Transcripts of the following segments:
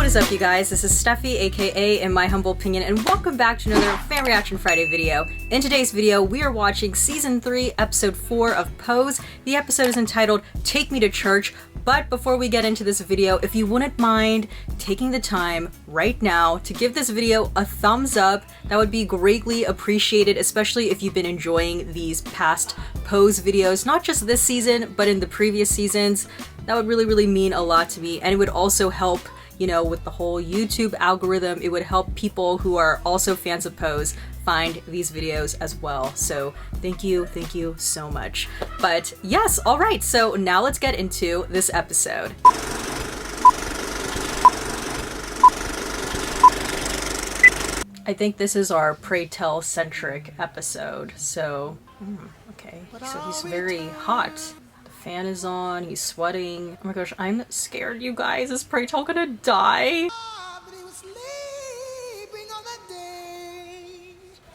is up, you guys? This is Steffi, aka In My Humble Opinion, and welcome back to another Fan Reaction Friday video. In today's video, we are watching Season 3, Episode 4 of Pose. The episode is entitled Take Me to Church, but before we get into this video, if you wouldn't mind taking the time right now to give this video a thumbs up, that would be greatly appreciated, especially if you've been enjoying these past Pose videos, not just this season, but in the previous seasons. That would really mean a lot to me, and it would also help, you know, with the whole YouTube algorithm. It would help people who are also fans of Pose find these videos as well. So thank you so much. But yes, all right, so now let's get into this episode. I think this is our Pray Tell centric episode. So, okay, so he's very hot. Fan is on, he's sweating. Oh my gosh, I'm scared, you guys. Is Pray Tell gonna die?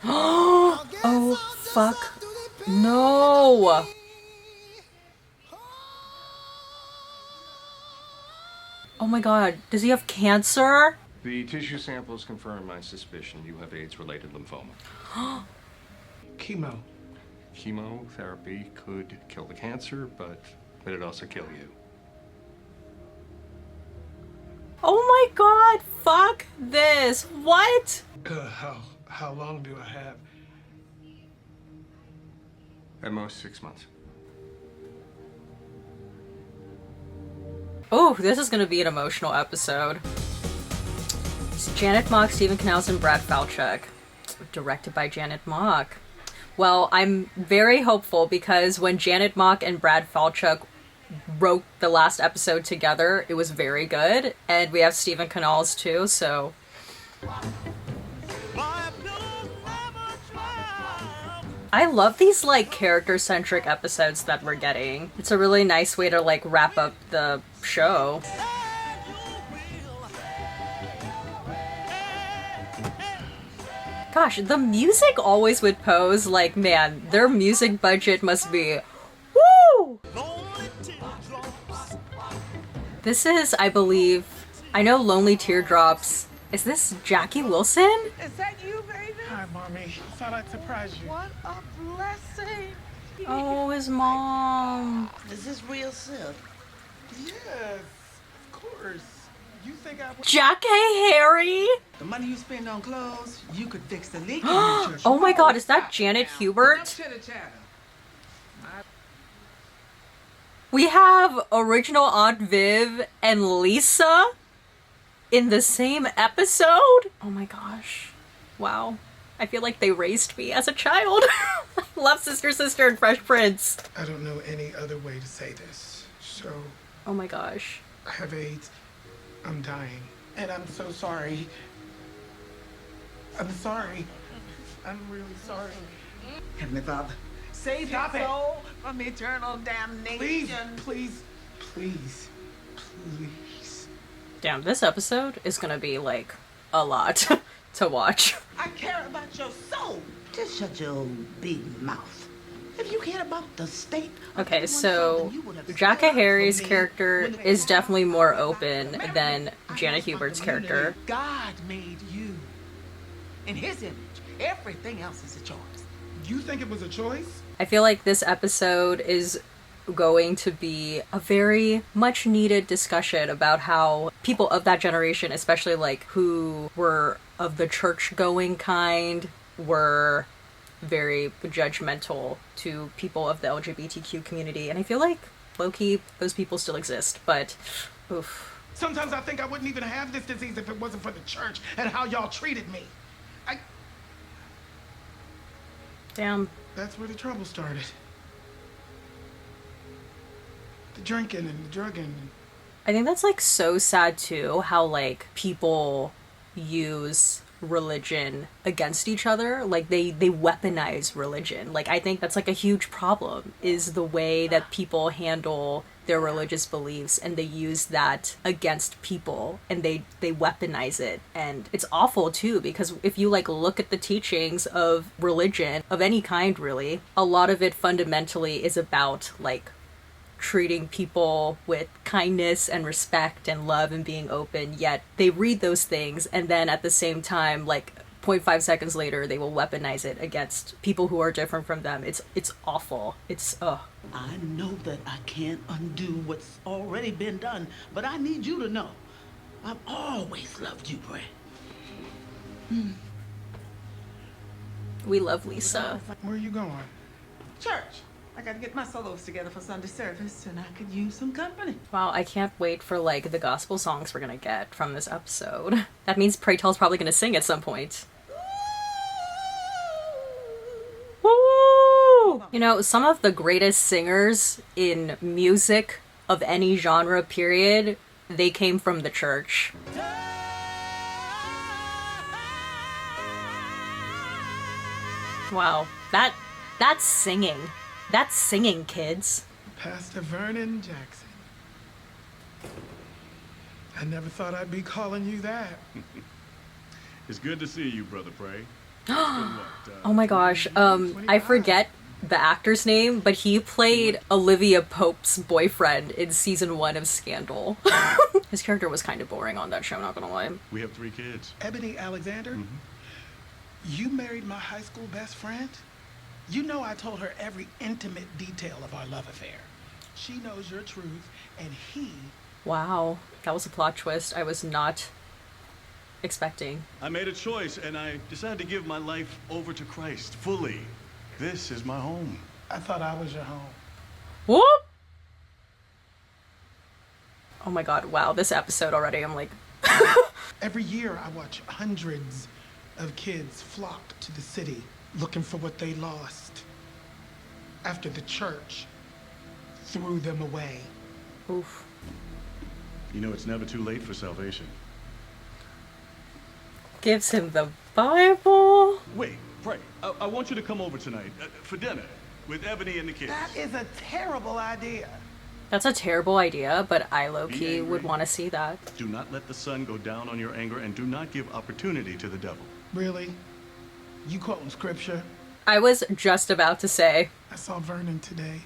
Oh, fuck. No! Oh my god, does he have cancer? The tissue samples confirm my suspicion you have AIDS-related lymphoma. Chemo. Chemotherapy could kill the cancer, but it'd also kill you. Oh my god, fuck this. What? How long do I have? At most 6 months. Oh, this is gonna be an emotional episode. It's Janet Mock, Stephen Canals, and Brad Falchuk. Directed by Janet Mock. Well, I'm very hopeful because when Janet Mock and Brad Falchuk wrote the last episode together, it was very good. And we have Stephen Canals too, so... I love these, like, character-centric episodes that we're getting. It's a really nice way to, like, wrap up the show. Gosh, the music always with Pose, like, man, their music budget must be... Woo! This is, I believe... I know Lonely Teardrops. Is this Jackie Wilson? Is that you, baby? Hi, Mommy. Thought I'd surprise you. What a blessing. Oh, his mom. Is this real silk? Yes, of course. You think I would... Jack Harry? The money you spend on clothes, you could fix the leak in your church. Oh my god, is that Janet Hubert? We have original Aunt Viv and Lisa in the same episode? Oh my gosh. Wow. I feel like they raised me as a child. Love Sister, and Fresh Prince. I don't know any other way to say this. So... Oh my gosh. I have AIDS. I'm dying. And I'm so sorry. I'm sorry. I'm really sorry. Heavenly Father, save Stop his it. soul from eternal damnation. Please. Damn, this episode is gonna be like a lot to watch. I care about your soul. Just shut your old big mouth. If you cared about the state. Okay, so Jackie Harry's character is definitely more open than Janet Hubert's character. God made you in his image. Everything else is a choice. You think it was a choice? I feel like this episode is going to be a very much needed discussion about how people of that generation, especially like who were of the church going kind, were very judgmental to people of the LGBTQ community. And I feel like low-key those people still exist, but oof. Sometimes I think I wouldn't even have this disease if it wasn't for the church and how y'all treated me. Damn. That's where the trouble started. The drinking and the drugging. I think that's like so sad too, how like people use religion against each other. Like they weaponize religion. Like I think that's like a huge problem, is the way that people handle their religious beliefs, and they use that against people, and they weaponize it. And it's awful too, because if you like look at the teachings of religion of any kind, really, a lot of it fundamentally is about like treating people with kindness and respect and love and being open, yet they read those things and then at the same time, like 0.5 seconds later, they will weaponize it against people who are different from them. It's awful. It's, ugh. I know that I can't undo what's already been done, but I need you to know I've always loved you, Bray. We love Lisa. Where are you going? Church. I gotta get my solos together for Sunday service, and I could use some company. Wow, I can't wait for, like, the gospel songs we're gonna get from this episode. That means Pray Tell's probably gonna sing at some point. Woo! You know, some of the greatest singers in music of any genre, period, they came from the church. Wow, that's singing. That's singing, kids. Pastor Vernon Jackson. I never thought I'd be calling you that. It's good to see you, Brother Bray. Oh my gosh, I forget the actor's name, but he played Olivia Pope's boyfriend in season 1 of Scandal. His character was kind of boring on that show, not gonna lie. We have 3 kids. Ebony Alexander, you married my high school best friend? You know I told her every intimate detail of our love affair. She knows your truth, and he... Wow, that was a plot twist I was not expecting. I made a choice, and I decided to give my life over to Christ fully. This is my home. I thought I was your home. Whoop! Oh my god, wow, this episode already, I'm like... Every year I watch hundreds of kids flock to the city looking for what they lost after the church threw them away. Oof. You know, it's never too late for salvation. Gives him the Bible. Wait, Bray, I want you to come over tonight for dinner with Ebony and the kids. That is a terrible idea. That's a terrible idea, but I Be low-key angry. would want to see that. Do not let the sun go down on your anger, and do not give opportunity to the devil. Really? You quoting scripture? I was just about to say, I saw Vernon today.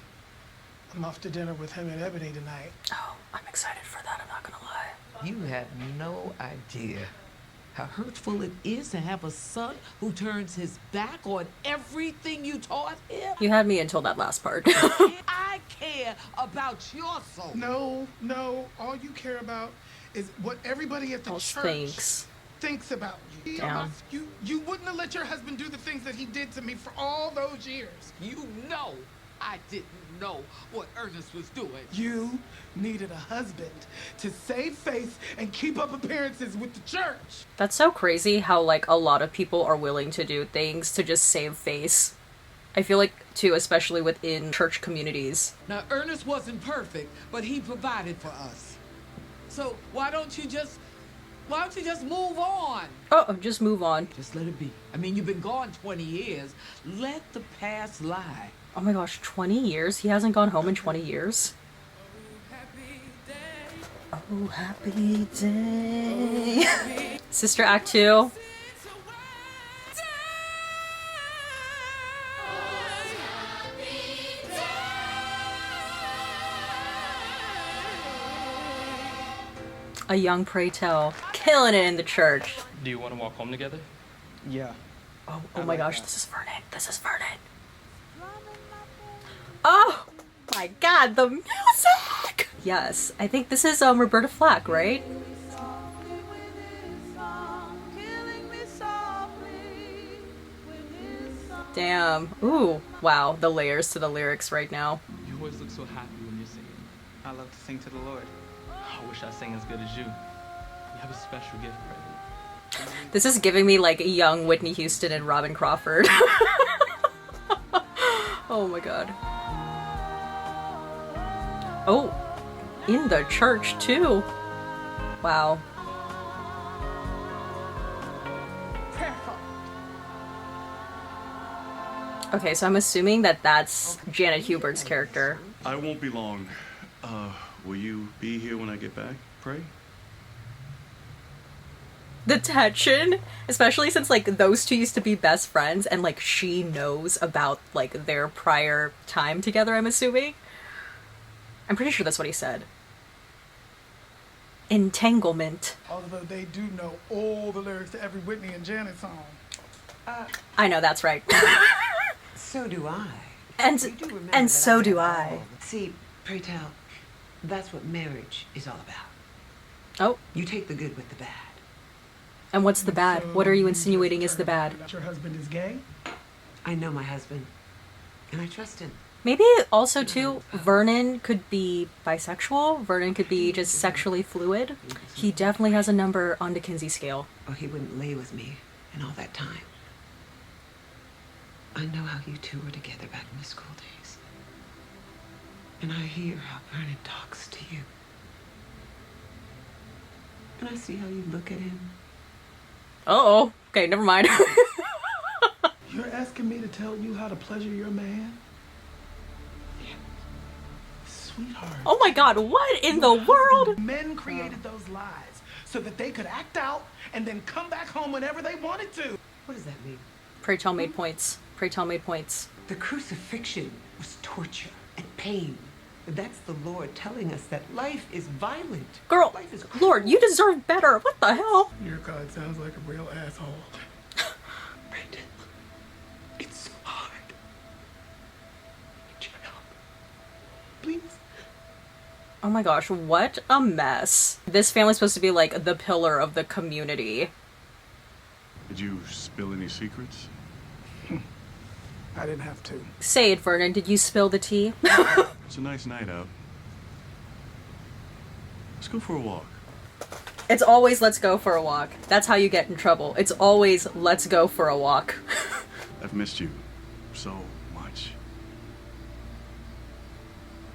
I'm off to dinner with him and Ebony tonight. oh, I'm excited for that, I'm not gonna lie. You have no idea how hurtful it is to have a son who turns his back on everything you taught him. You had me until that last part. I care about your soul. No. All you care about is what everybody at the Oh, church thinks about you. Damn. You wouldn't have let your husband do the things that he did to me for all those years. You know I didn't know what Ernest was doing. You needed a husband to save face and keep up appearances with the church. That's so crazy how, like, a lot of people are willing to do things to just save face. I feel like, too, especially within church communities. Now, Ernest wasn't perfect, but he provided for us. So why don't you just move on? Oh, just move on. Just let it be. I mean, you've been gone 20 years. Let the past lie. Oh my gosh, 20 years? He hasn't gone home in 20 years? Oh, happy day. Sister Act 2. A young Pray Tell, killing it in the church. Do you want to walk home together? Yeah. Oh my gosh, this is Vernon. This is Vernon. Oh my god, the music! Yes, I think this is Roberta Flack, right? Damn. Ooh, wow, the layers to the lyrics right now. You always look so happy when you're singing. I love to sing to the Lord. I wish I sang as good as you. You have a special gift, Brandon. This is giving me like a young Whitney Houston and Robin Crawford. Oh my god. Oh, in the church too. Wow. Okay, so I'm assuming that that's Janet Hubert's character. I won't be long. Will you be here when I get back, Pray? The tension, especially since like those two used to be best friends and like she knows about like their prior time together, I'm assuming. I'm pretty sure that's what he said. Entanglement. Although they do know all the lyrics to every Whitney and Janet song. I know, that's right. So do I. And You do remember and that so do have I. all the- See, pray tell, that's what marriage is all about. Oh, You take the good with the bad. and what's the bad? So What are you just insinuating is the turned bad? out Your husband is gay? I know my husband, and I trust him. Maybe also too, Vernon could be bisexual. Vernon could be just sexually fluid. He definitely has a number on the Kinsey scale. Or he wouldn't lay with me in all that time. I know how you two were together back in the school days. And I hear how Vernon talks to you. And I see how you look at him. Uh-oh. Okay, never mind. You're asking me to tell you how to pleasure your man? Sweetheart. Oh my god, what in the world? Men created those lies so that they could act out and then come back home whenever they wanted to. What does that mean? Pray tell made points. Pray tell made points. The crucifixion was torture and pain. That's the Lord telling us that life is violent. Girl, Life is cruel. Lord, you deserve better. What the hell? Your God sounds like a real asshole. Brandon, it's so hard. Need your help. Please. Oh my gosh, what a mess. This family's supposed to be like the pillar of the community. Did you spill any secrets? I didn't have to. Say it, Vernon. Did you spill the tea? It's a nice night out. Let's go for a walk. It's always let's go for a walk. That's how you get in trouble. It's always let's go for a walk. I've missed you so much.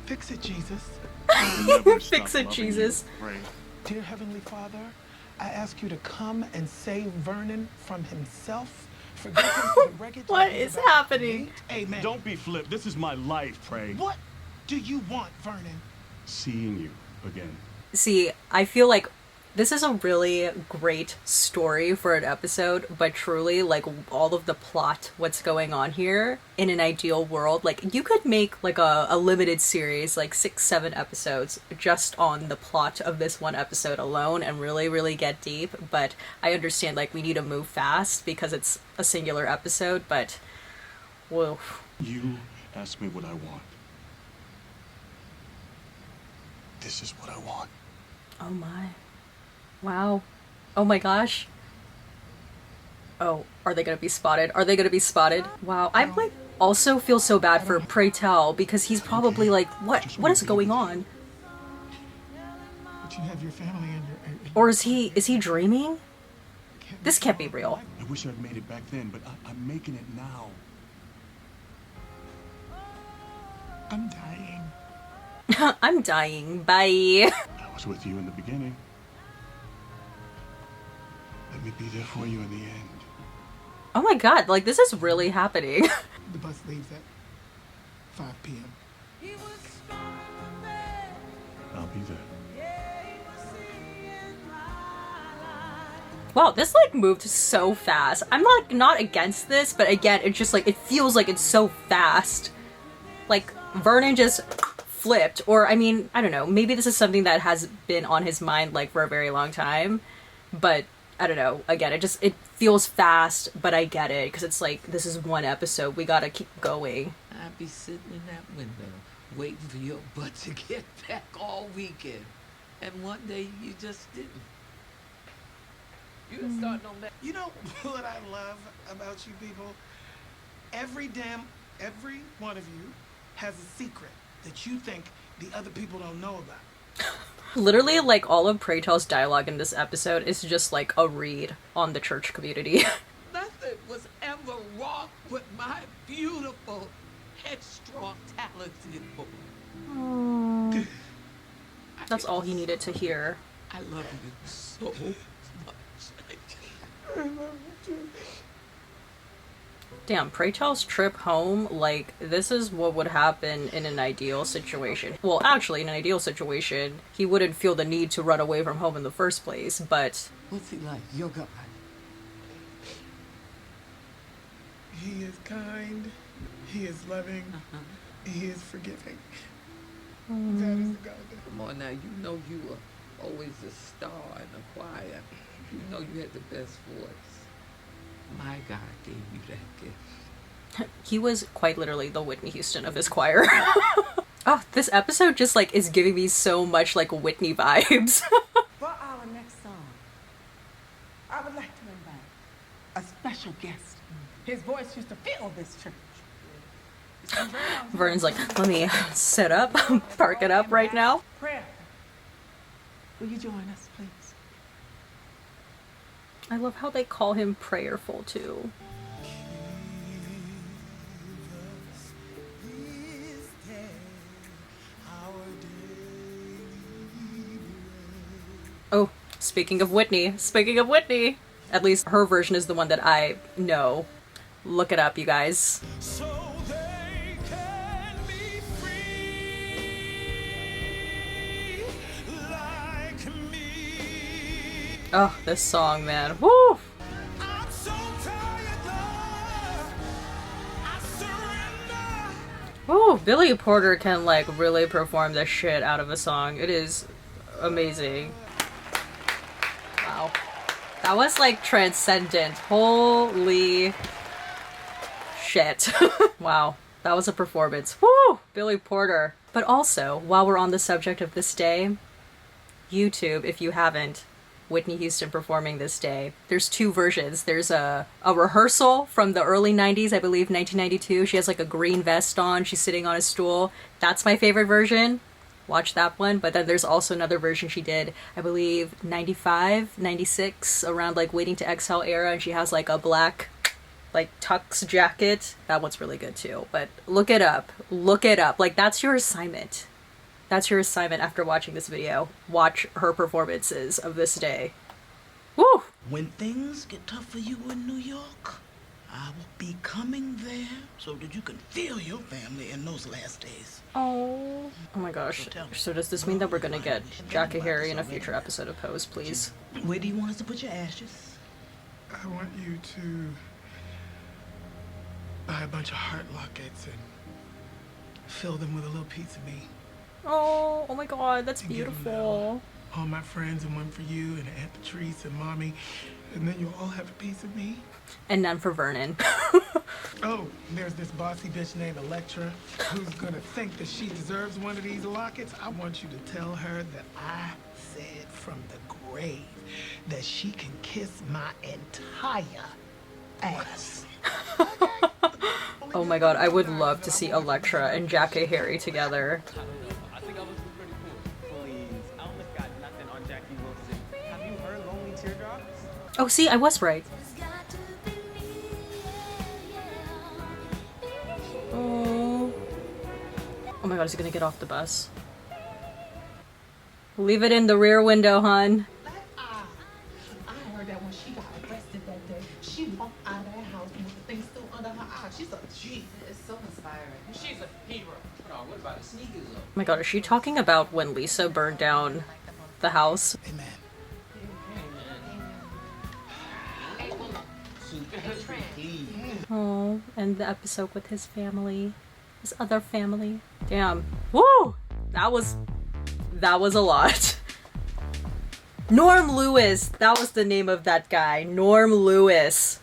Fix it, Jesus. I'll never Fix stop it, loving Jesus. you, Ray. Dear Heavenly Father, I ask you to come and save Vernon from himself. Forgive him for the wreckage. What that he's is about to happening? meet. Amen. Don't be flip. This is my life, Pray. What do you want, Vernon? Seeing you again. See, I feel like this is a really great story for an episode, but truly, like, all of the plot, what's going on here, in an ideal world, like, you could make, like, a limited series, like, 6-7 episodes, just on the plot of this one episode alone, and really, really get deep, but I understand, like, we need to move fast, because it's a singular episode, but, whoa. You ask me what I want. This is what I want. Oh my. Wow. Oh my gosh. Oh, are they gonna be spotted? Are they gonna be spotted? Wow. I like also feel so bad for Pray Tell because he's probably like, what is going on? But you have your family and your... Or is he dreaming? This can't be real. I wish I'd made it back then, but I'm making it now. I'm dying. I'm dying. Bye. I was with you in the beginning. Let me be there for you in the end. Oh my god, like this is really happening. The bus leaves at 5 p.m. I'll be there. Wow, this like moved so fast. I'm not against this, but again, it's just like it feels like it's so fast. Like Vernon just flipped, or I mean, I don't know, maybe this is something that has been on his mind like for a very long time, but I don't know, again, it feels fast, but I get it, because it's like, this is one episode, we gotta keep going. I'd be sitting in that window, waiting for your butt to get back all weekend. And one day you just didn't. You done starting on that. You know what I love about you people? Every one of you has a secret that you think the other people don't know about. Literally, like, all of Pray Tell's dialogue in this episode is just like a read on the church community. Nothing was ever wrong with my beautiful, headstrong, talented boy. That's all he needed to hear. I love you so much. I love you too. Damn, Pray Tell's trip home, like, this is what would happen in an ideal situation. Well, actually, in an ideal situation, he wouldn't feel the need to run away from home in the first place, but... What's he like, your guy? He is kind, he is loving, he is forgiving. That is the God. Come on now, you know you were always a star in the choir. You know you had the best voice. My God gave you that gift. He was quite literally the Whitney Houston of his choir. Oh, this episode just like is giving me so much like Whitney vibes. For our next song, I would like to invite a special guest. His voice used to fill this church. Vernon's like, let me set up, park it up right now. Prayer. Will you join us, please? I love how they call him prayerful too. Oh, speaking of Whitney, at least her version is the one that I know. Look it up, you guys. So they can be free like me. Oh, this song, man. Woo! I'm so tired, Lord. I surrender. Woo! Billy Porter can like really perform the shit out of a song. It is amazing. Wow. That was like transcendent. Holy shit. Wow. That was a performance. Woo! Billy Porter. But also, while we're on the subject of this day, YouTube, if you haven't, Whitney Houston performing this day. There's two versions. There's a rehearsal from the early 90s, I believe 1992. She has like a green vest on. She's sitting on a stool. That's my favorite version. Watch that one. But then there's also another version she did, I believe 95, 96, around like Waiting to Exhale era, and she has like a black like tux jacket. That one's really good too. But look it up. Look it up. Like that's your assignment. That's your assignment after watching this video. Watch her performances of this day. Woo! When things get tough for you in New York, I will be coming there so that you can feel your family in those last days. Oh. Oh my gosh. So does this mean that we're gonna get Jackie Harry in a future episode of Pose, please? Where do you want us to put your ashes? I want you to buy a bunch of heart lockets and fill them with a little piece of me. Oh, oh my god, that's And give them to beautiful. all my friends, and one for you, and Aunt Patrice, and Mommy. And then you'll all have a piece of me. And none for Vernon. Oh, there's this bossy bitch named Electra who's gonna think that she deserves one of these lockets. I want you to tell her that I said from the grave that she can kiss my entire ass. Oh my god, I would love to see Electra and Jackie Harry together. I think I was pretty cool. Please, I almost got nothing on Jackie Wilson. Have you heard Lonely Teardrops? Oh, see, I was right. Oh. Oh my god, is he gonna get off the bus? Leave it in the rear window, hun. I heard that when she got arrested that day, she walked out of that house with the thing still under her eye. She's a G. It's so inspiring. She's a hero. Hold on, what about the sneakers though? Oh my god, is she talking about when Lisa burned down the house? Amen. Oh, and the episode with his family. His other family. Damn. Woo! That was a lot. Norm Lewis. That was the name of that guy. Norm Lewis.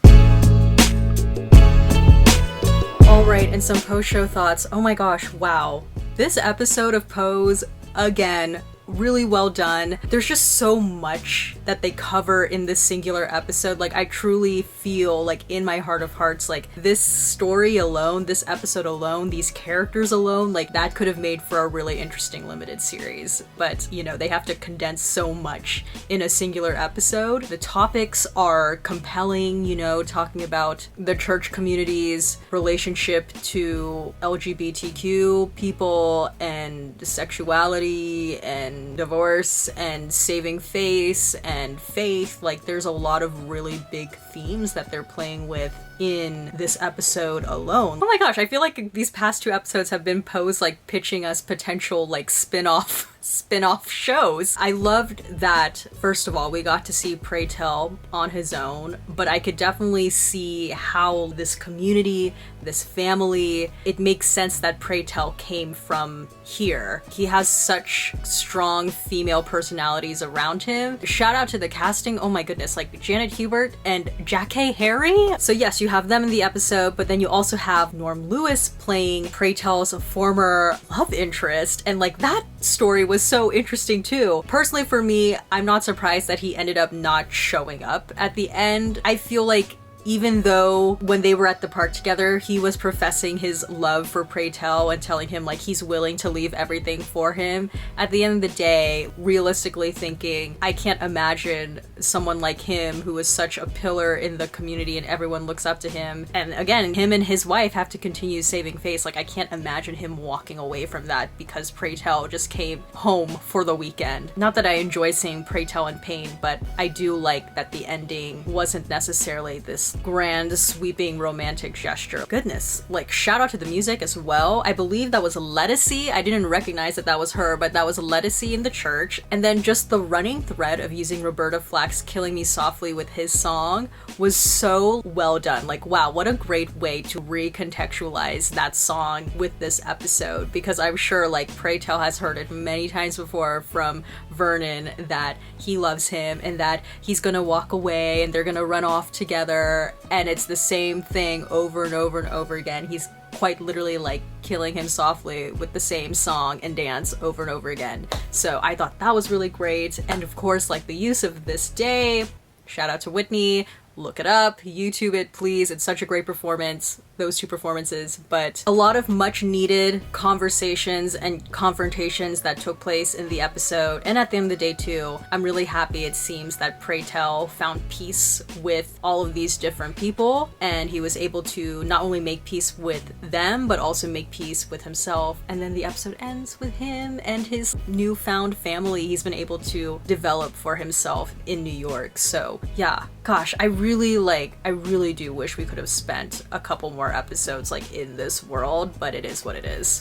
Alright, and some post-show thoughts. Oh my gosh, wow. This episode of Pose, again, really well done. There's just so much that they cover in this singular episode. Like, I truly feel like in my heart of hearts, like this story alone, this episode alone, these characters alone, like that could have made for a really interesting limited series. But, you know, they have to condense so much in a singular episode. The topics are compelling, you know, talking about the church community's relationship to LGBTQ people and sexuality and divorce and saving face and faith. Like, there's a lot of really big themes that they're playing with in this episode alone. Oh my gosh, I feel like these past two episodes have been Pose like pitching us potential like spin-off spin-off shows. I loved that, first of all, we got to see Pray Tell on his own, but I could definitely see how this community, this family, it makes sense that Pray Tell came from here. He has such strong female personalities around him. Shout out to the casting, oh my goodness, like Janet Hubert and Jackée Harry. So yes, you have them in the episode, but then you also have Norm Lewis playing Pray Tell's former love interest, and like that story was so interesting too. Personally for me, I'm not surprised that he ended up not showing up at the end. I feel like even though when they were at the park together, he was professing his love for Pray Tell and telling him like he's willing to leave everything for him, at the end of the day, realistically thinking, I can't imagine someone like him who is such a pillar in the community and everyone looks up to him. And again, him and his wife have to continue saving face. Like I can't imagine him walking away from that because Pray Tell just came home for the weekend. Not that I enjoy seeing Pray Tell in pain, but I do like that the ending wasn't necessarily this grand sweeping romantic gesture. Goodness, like shout out to the music as well. I believe that was Lettucey. I didn't recognize that was her, but that was Lettucey in the church. And then just the running thread of using Roberta Flack's Killing Me Softly with his song was so well done. Like wow, what a great way to recontextualize that song with this episode, because I'm sure like Pray Tell has heard it many times before from Vernon that he loves him and that he's gonna walk away and they're gonna run off together, and it's the same thing over and over and over again. He's quite literally like killing him softly with the same song and dance over and over again. So I thought that was really great. And of course, like the use of This Day, shout out to Whitney, look it up, YouTube it please, it's such a great performance, those two performances. But a lot of much needed conversations and confrontations that took place in the episode, and at the end of the day too, I'm really happy it seems that Pray Tell found peace with all of these different people, and he was able to not only make peace with them but also make peace with himself. And then the episode ends with him and his newfound family he's been able to develop for himself in New York. So yeah, gosh, I really do wish we could have spent a couple more episodes like in this world, but it is what it is.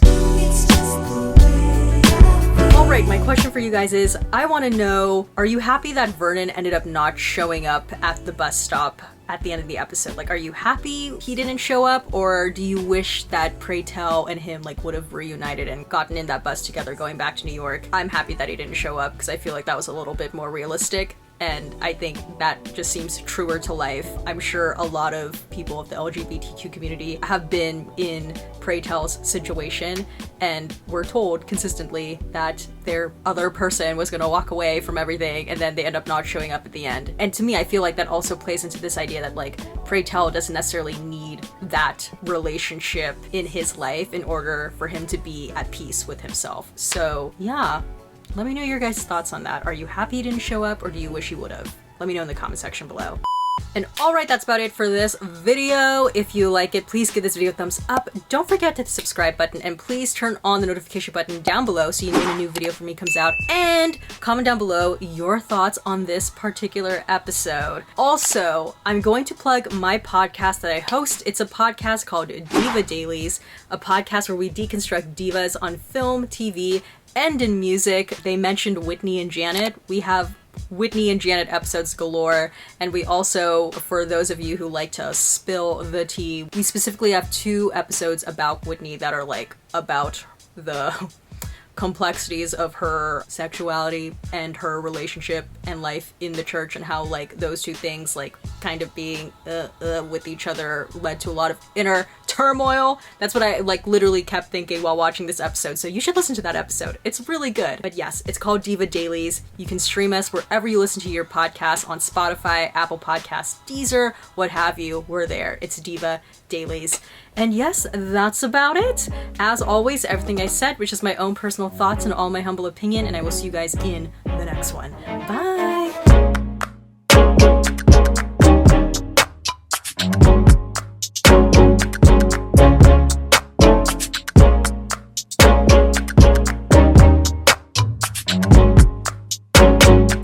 Alright, my question for you guys is, I want to know, are you happy that Vernon ended up not showing up at the bus stop at the end of the episode? Like, are you happy he didn't show up, or do you wish that Pray Tell and him like would have reunited and gotten in that bus together going back to New York? I'm happy that he didn't show up because I feel like that was a little bit more realistic. And I think that just seems truer to life. I'm sure a lot of people of the LGBTQ community have been in Pray Tell's situation and were told consistently that their other person was gonna walk away from everything, and then they end up not showing up at the end. And to me, I feel like that also plays into this idea that like Pray Tell doesn't necessarily need that relationship in his life in order for him to be at peace with himself. So yeah. Let me know your guys' thoughts on that. Are you happy he didn't show up, or do you wish he would have? Let me know in the comment section below. And alright, that's about it for this video. If you like it, please give this video a thumbs up. Don't forget to hit the subscribe button, and please turn on the notification button down below so you know when a new video from me comes out. And comment down below your thoughts on this particular episode. Also, I'm going to plug my podcast that I host. It's a podcast called Diva Dailies, a podcast where we deconstruct divas on film, TV, and in music. They mentioned Whitney and Janet. We have Whitney and Janet episodes galore, and we also, for those of you who like to spill the tea, we specifically have 2 episodes about Whitney that are like about the complexities of her sexuality and her relationship and life in the church, and how like those 2 things like kind of being with each other led to a lot of inner turmoil. That's what I like literally kept thinking while watching this episode, so you should listen to that episode. It's really good. But yes, it's called Diva Dailies. You can stream us wherever you listen to your podcasts, on Spotify, Apple Podcasts, Deezer, what have you. We're there. It's Diva Dailies. And yes, that's about it. As always, everything I said was just my own personal thoughts and all my humble opinion, and I will see you guys in the next one. Bye!